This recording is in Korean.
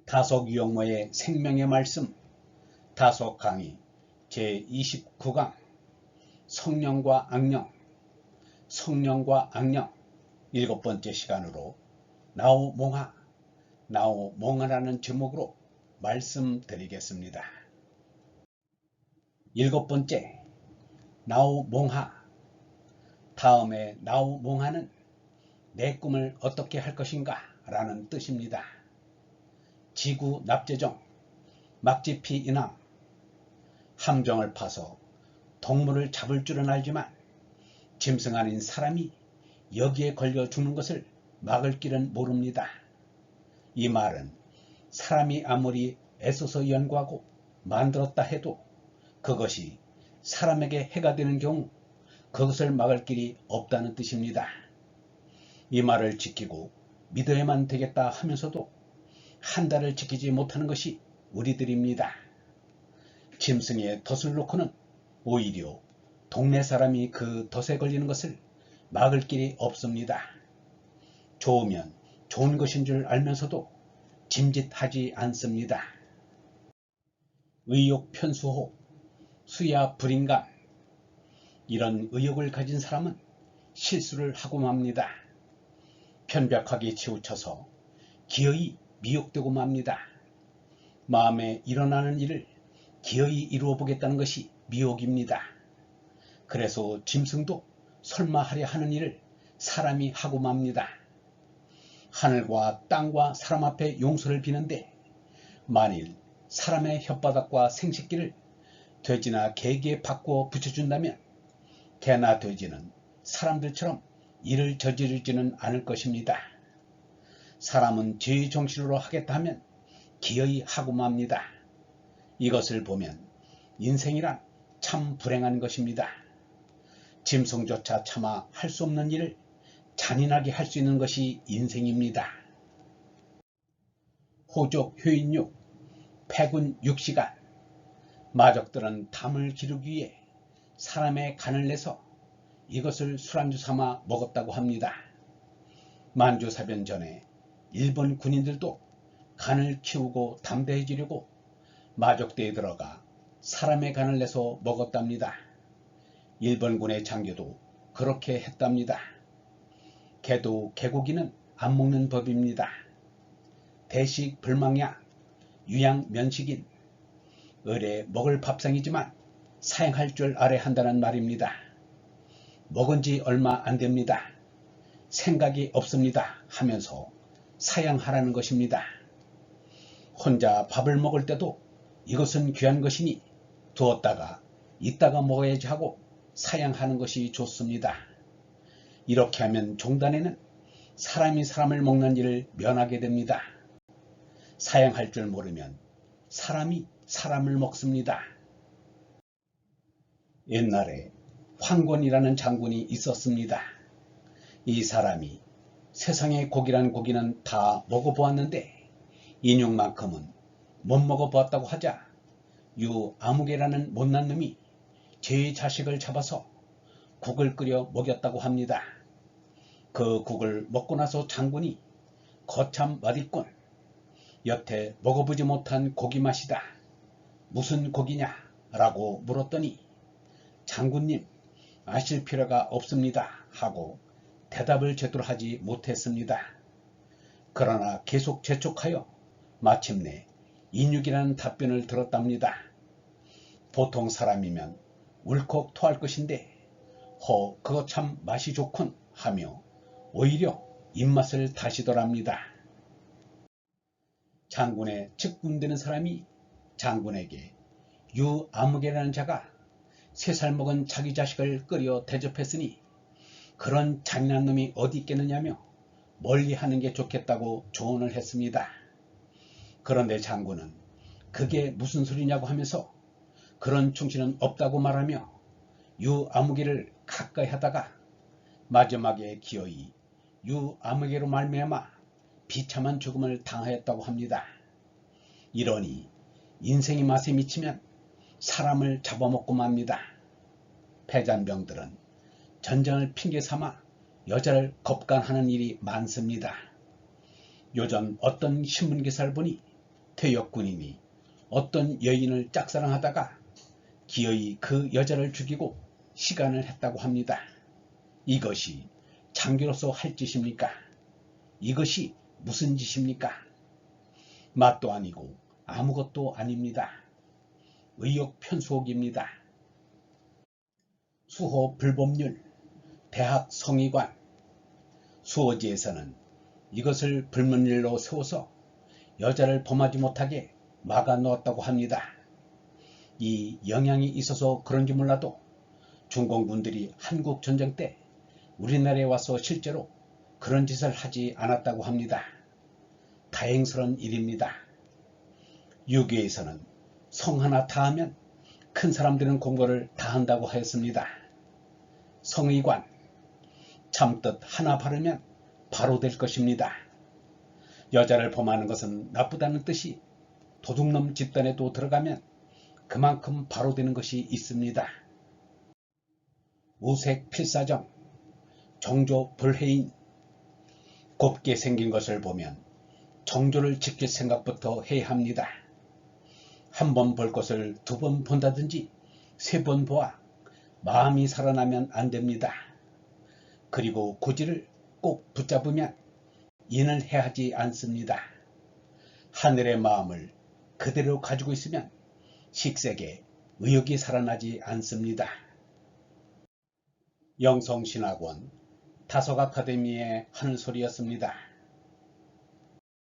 다속 유영모의 생명의 말씀 다속 강의 제29강 성령과 악령 일곱 번째 시간으로 나우몽하라는 제목으로 말씀드리겠습니다. 일곱 번째, 나우몽하. 다음에 나우몽하는 내 꿈을 어떻게 할 것인가 라는 뜻입니다. 지구 납제종, 막지피 인왕, 함정을 파서 동물을 잡을 줄은 알지만 짐승 아닌 사람이 여기에 걸려 죽는 것을 막을 길은 모릅니다. 이 말은 사람이 아무리 애써서 연구하고 만들었다 해도 그것이 사람에게 해가 되는 경우 그것을 막을 길이 없다는 뜻입니다. 이 말을 지키고 믿어야만 되겠다 하면서도 한 달을 지키지 못하는 것이 우리들입니다. 짐승의 덫을 놓고는 오히려 동네 사람이 그 덫에 걸리는 것을 막을 길이 없습니다. 좋으면 좋은 것인 줄 알면서도 짐짓하지 않습니다. 의욕 편수호, 수야 불인감. 이런 의욕을 가진 사람은 실수를 하고 맙니다. 편벽하게 치우쳐서 기어이 미혹되고 맙니다. 마음에 일어나는 일을 기어이 이루어 보겠다는 것이 미혹입니다. 그래서 짐승도 설마 하려 하는 일을 사람이 하고 맙니다. 하늘과 땅과 사람 앞에 용서를 비는데 만일 사람의 혓바닥과 생식기를 돼지나 개에게 바꾸어 붙여준다면 개나 돼지는 사람들처럼 일을 저지르지는 않을 것입니다. 사람은 죄의 정신으로 하겠다 하면 기어이 하고 맙니다. 이것을 보면 인생이란 참 불행한 것입니다. 짐승조차 차마 할 수 없는 일을 잔인하게 할 수 있는 것이 인생입니다. 호족 효인육, 패군 6시간. 마적들은 담을 기르기 위해 사람의 간을 내서 이것을 술안주 삼아 먹었다고 합니다. 만주사변 전에 일본 군인들도 간을 키우고 담대해지려고 마적대에 들어가 사람의 간을 내서 먹었답니다. 일본군의 장교도 그렇게 했답니다. 개도 개고기는 안 먹는 법입니다. 대식 불망약, 유양 면식인. 을에 먹을 밥상이지만 사양할 줄 알아야 한다는 말입니다. 먹은 지 얼마 안 됩니다. 생각이 없습니다 하면서 사양하라는 것입니다. 혼자 밥을 먹을 때도 이것은 귀한 것이니 두었다가 이따가 먹어야지 하고 사양하는 것이 좋습니다. 이렇게 하면 종단에는 사람이 사람을 먹는 일을 면하게 됩니다. 사양할 줄 모르면 사람이 사람을 먹습니다. 옛날에 황권이라는 장군이 있었습니다. 이 사람이 세상에 고기란 고기는 다 먹어보았는데 인육만큼은 못 먹어보았다고 하자 유아무개라는 못난 놈이 제 자식을 잡아서 국을 끓여 먹였다고 합니다. 그 국을 먹고 나서 장군이 거참 맛있군. 여태 먹어보지 못한 고기 맛이다. 무슨 고기냐? 라고 물었더니 장군님, 아실 필요가 없습니다 하고 대답을 제대로 하지 못했습니다. 그러나 계속 재촉하여 마침내 인육이라는 답변을 들었답니다. 보통 사람이면 울컥 토할 것인데 그거 참 맛이 좋군 하며 오히려 입맛을 다시더랍니다. 장군의 측근되는 사람이 장군에게 유아무개라는 자가 3살 먹은 자기 자식을 끓여 대접했으니 그런 잔인한 놈이 어디 있겠느냐며 멀리하는 게 좋겠다고 조언을 했습니다. 그런데 장군은 그게 무슨 소리냐고 하면서 그런 충신은 없다고 말하며 유아무개를 가까이 하다가 마지막에 기어이 유아무개로 말미암아 비참한 죽음을 당하였다고 합니다. 이러니 인생의 맛에 미치면 사람을 잡아먹고 맙니다. 패잔병들은 전쟁을 핑계 삼아 여자를 겁간하는 일이 많습니다. 요즘 어떤 신문 기사를 보니 퇴역군인이 어떤 여인을 짝사랑하다가 기어이 그 여자를 죽이고 시간을 했다고 합니다. 이것이 장교로서 할 짓입니까? 이것이 무슨 짓입니까? 맛도 아니고 아무것도 아닙니다. 의욕 편수옥입니다. 수호 불법률, 대학 성의관, 수호지에서는 이것을 불문율로 세워서 여자를 범하지 못하게 막아 놓았다고 합니다. 이 영향이 있어서 그런지 몰라도 중공군들이 한국전쟁 때 우리나라에 와서 실제로 그런 짓을 하지 않았다고 합니다. 다행스러운 일입니다. 유교에서는 성 하나 다하면 큰 사람들은 공부를 다 한다고 하였습니다. 성의관, 참뜻 하나 바르면 바로 될 것입니다. 여자를 범하는 것은 나쁘다는 뜻이 도둑놈 집단에도 들어가면 그만큼 바로 되는 것이 있습니다. 우색 필사정, 정조 불해인, 곱게 생긴 것을 보면 정조를 지킬 생각부터 해야 합니다. 한 번 볼 것을 두 번 본다든지 세 번 보아 마음이 살아나면 안 됩니다. 그리고 고지를 꼭 붙잡으면 인을 해하지 않습니다. 하늘의 마음을 그대로 가지고 있으면 식색에 의욕이 살아나지 않습니다. 영성신학원 다석아카데미의 하늘소리였습니다.